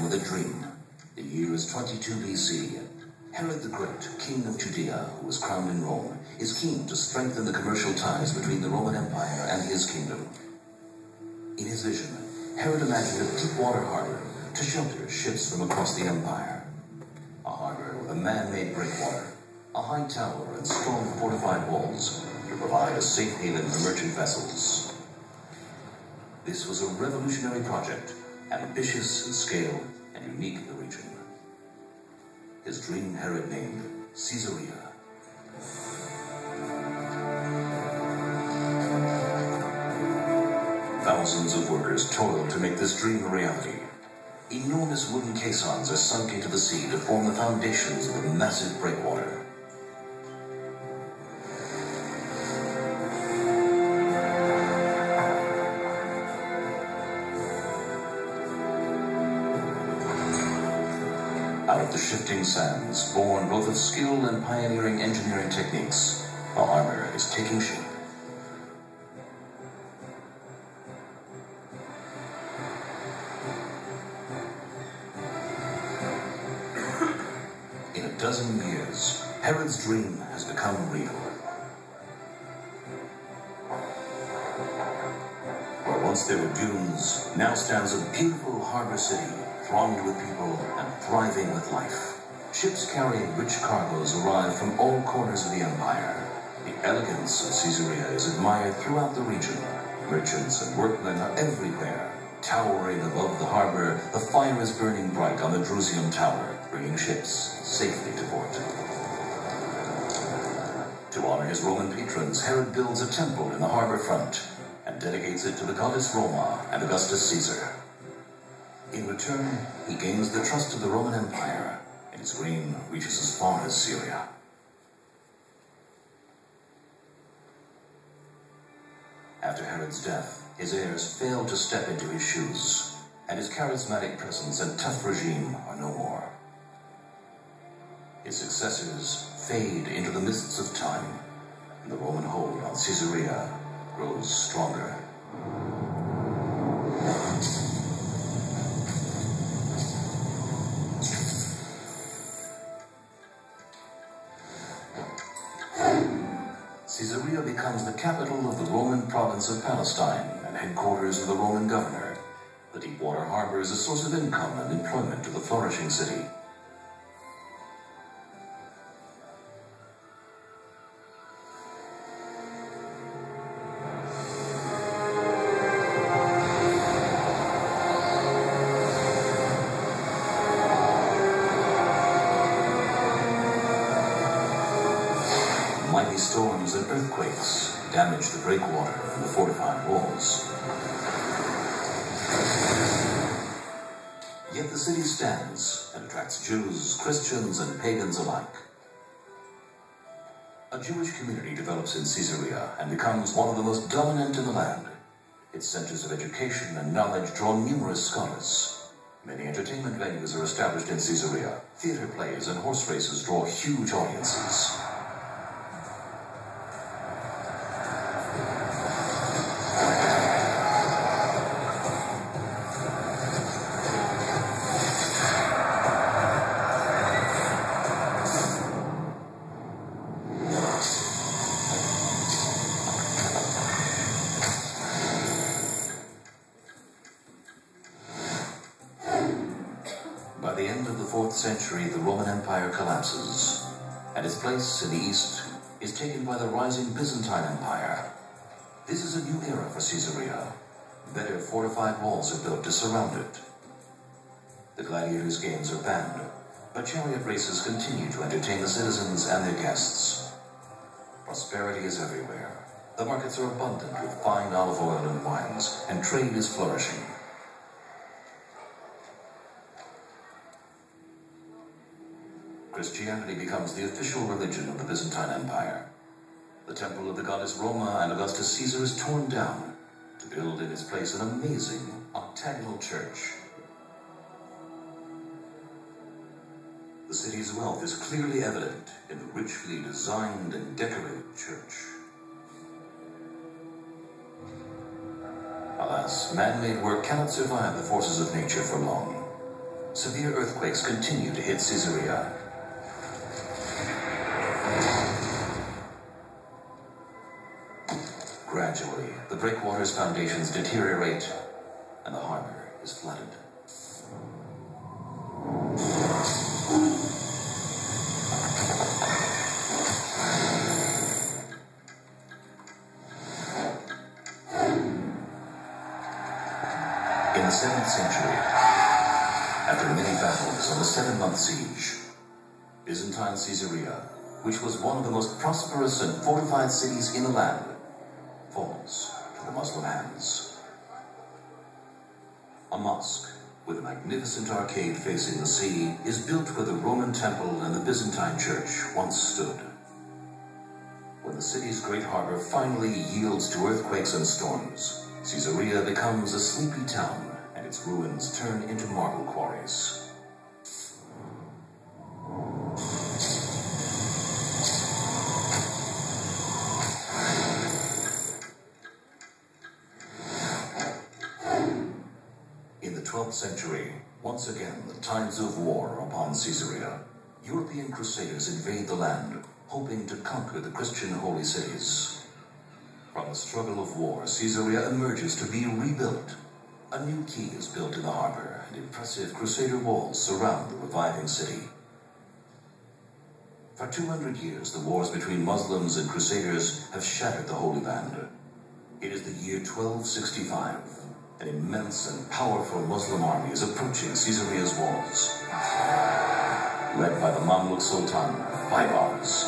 with a dream. The year is 22 BC. Herod the Great, king of Judea, who was crowned in Rome, is keen to strengthen the commercial ties between the Roman Empire and his kingdom. In his vision, Herod imagined a deep-water harbor to shelter ships from across the empire. A harbor with a man-made breakwater, a high tower and strong fortified walls to provide a safe haven for merchant vessels. This was a revolutionary project, ambitious in scale and unique in the region. His dream Herod named Caesarea. Thousands of workers toiled to make this dream a reality. Enormous wooden caissons are sunk into the sea to form the foundations of a massive breakwater. Out of the shifting sands, born both of skill and pioneering engineering techniques, a harbor is taking shape. In a dozen years, Herod's dream has become real. Where once there were dunes, now stands a beautiful harbor city, thronged with people and thriving with life. Ships carrying rich cargoes arrive from all corners of the empire. The elegance of Caesarea is admired throughout the region. Merchants and workmen are everywhere. Towering above the harbor, the fire is burning bright on the Drusian Tower, bringing ships safely to port. To honor his Roman patrons, Herod builds a temple in the harbor front and dedicates it to the goddess Roma and Augustus Caesar. In return, he gains the trust of the Roman Empire, and his reign reaches as far as Syria. After Herod's death, his heirs fail to step into his shoes, and his charismatic presence and tough regime are no more. His successors fade into the mists of time, and the Roman hold on Caesarea grows stronger. Caesarea becomes the capital of the Roman province of Palestine and headquarters of the Roman governor. The deep-water harbor is a source of income and employment to the flourishing city. Mighty storms and earthquakes damage the breakwater and the fortified walls. Yet the city stands and attracts Jews, Christians, and pagans alike. A Jewish community develops in Caesarea and becomes one of the most dominant in the land. Its centers of education and knowledge draw numerous scholars. Many entertainment venues are established in Caesarea. Theater plays and horse races draw huge audiences. By the end of the 4th century, the Roman Empire collapses, and its place in the east is taken by the rising Byzantine Empire. This is a new era for Caesarea. Better fortified walls are built to surround it. The gladiators' games are banned, but chariot races continue to entertain the citizens and their guests. Prosperity is everywhere. The markets are abundant with fine olive oil and wines, and trade is flourishing. Christianity becomes the official religion of the Byzantine Empire. The temple of the goddess Roma and Augustus Caesar is torn down to build in its place an amazing octagonal church. The city's wealth is clearly evident in the richly designed and decorated church. Alas, man-made work cannot survive the forces of nature for long. Severe earthquakes continue to hit Caesarea. Gradually, the breakwater's foundations deteriorate, and the harbor is flooded. In the 7th century, after many battles and a 7-month siege, Byzantine Caesarea, which was one of the most prosperous and fortified cities in the land, falls to the Muslim hands. A mosque with a magnificent arcade facing the sea is built where the Roman temple and the Byzantine church once stood. When the city's great harbor finally yields to earthquakes and storms, Caesarea becomes a sleepy town, and its ruins turn into marble quarries. In the 12th century, once again the tides of war are upon Caesarea. European crusaders invade the land, hoping to conquer the Christian holy cities. From the struggle of war, Caesarea emerges to be rebuilt. A new quay is built in the harbor, and impressive crusader walls surround the reviving city. For 200 years, the wars between Muslims and crusaders have shattered the Holy Land. It is the year 1265. An immense and powerful Muslim army is approaching Caesarea's walls, led by the Mamluk Sultan, Baybars.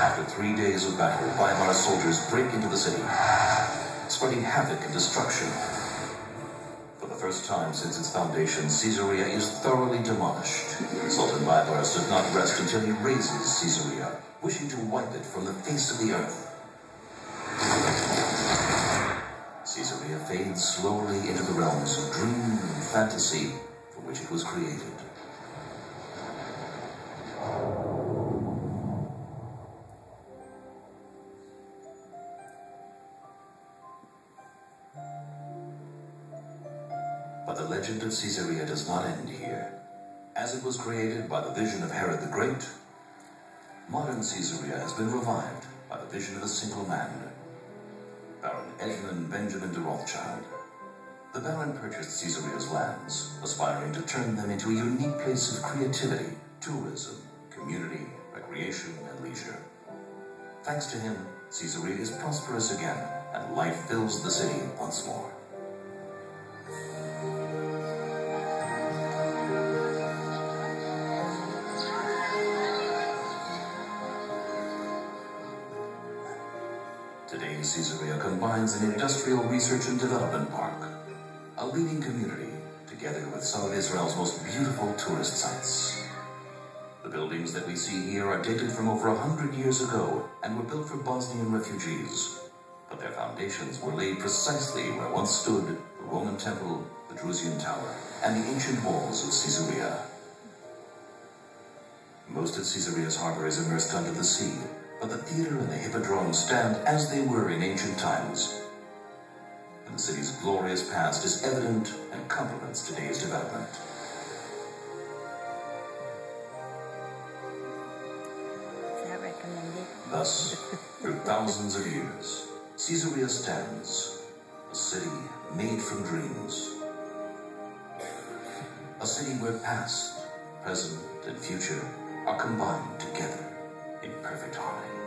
After 3 days of battle, Baybars soldiers break into the city, spreading havoc and destruction. For the first time since its foundation, Caesarea is thoroughly demolished. Sultan Baybars does not rest until he razes Caesarea, wishing to wipe it from the face of the earth. Caesarea fades slowly into the realms of dream and fantasy for which it was created. But the legend of Caesarea does not end here. As it was created by the vision of Herod the Great, modern Caesarea has been revived by the vision of a single man, Baron Edmund Benjamin de Rothschild. The Baron purchased Caesarea's lands, aspiring to turn them into a unique place of creativity, tourism, community, recreation, and leisure. Thanks to him, Caesarea is prosperous again, and life fills the city once more. Today, Caesarea combines an industrial research and development park, a leading community, together with some of Israel's most beautiful tourist sites. The buildings that we see here are dated from over 100 years ago and were built for Bosnian refugees, but their foundations were laid precisely where once stood the Roman Temple, the Drusian Tower, and the ancient walls of Caesarea. Most of Caesarea's harbor is immersed under the sea, but the theater and the hippodrome stand as they were in ancient times. And the city's glorious past is evident and complements today's development. Thus, through thousands of years, Caesarea stands, a city made from dreams. A city where past, present, and future are combined together in perfect harmony.